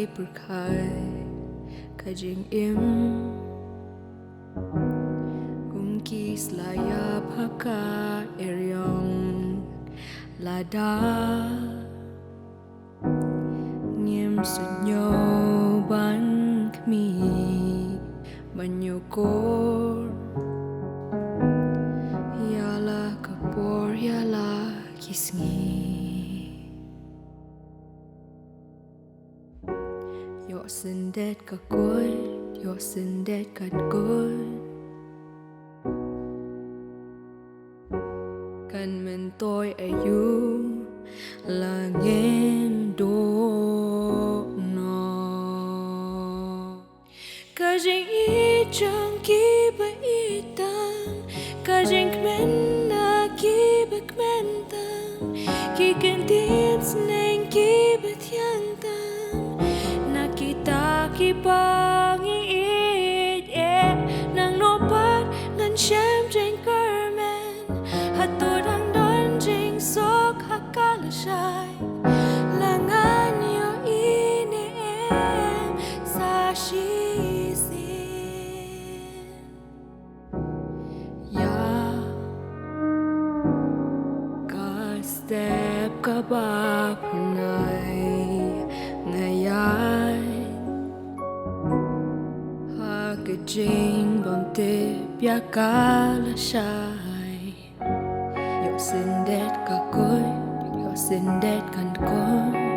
berkai kajing im kumkis layap haka eryong lada ngiem sunyo ban kmi manyukor yala kapor yala kisngi yo sendet kakul yo sendet katkul kan mentoy ayu langin do no kajing ichang kiba itan kajing kmen na kiba kmentan kikentin sneng kiba tiantan nakita kibangi it nang nopat ngan shem jeng kermen hatud ang don jeng sok hakalashay langan yo ine sa shisin ya ka step ka ba punay ngayon kajing bonte piakala shay yo sendet kakul yo sendet kan kon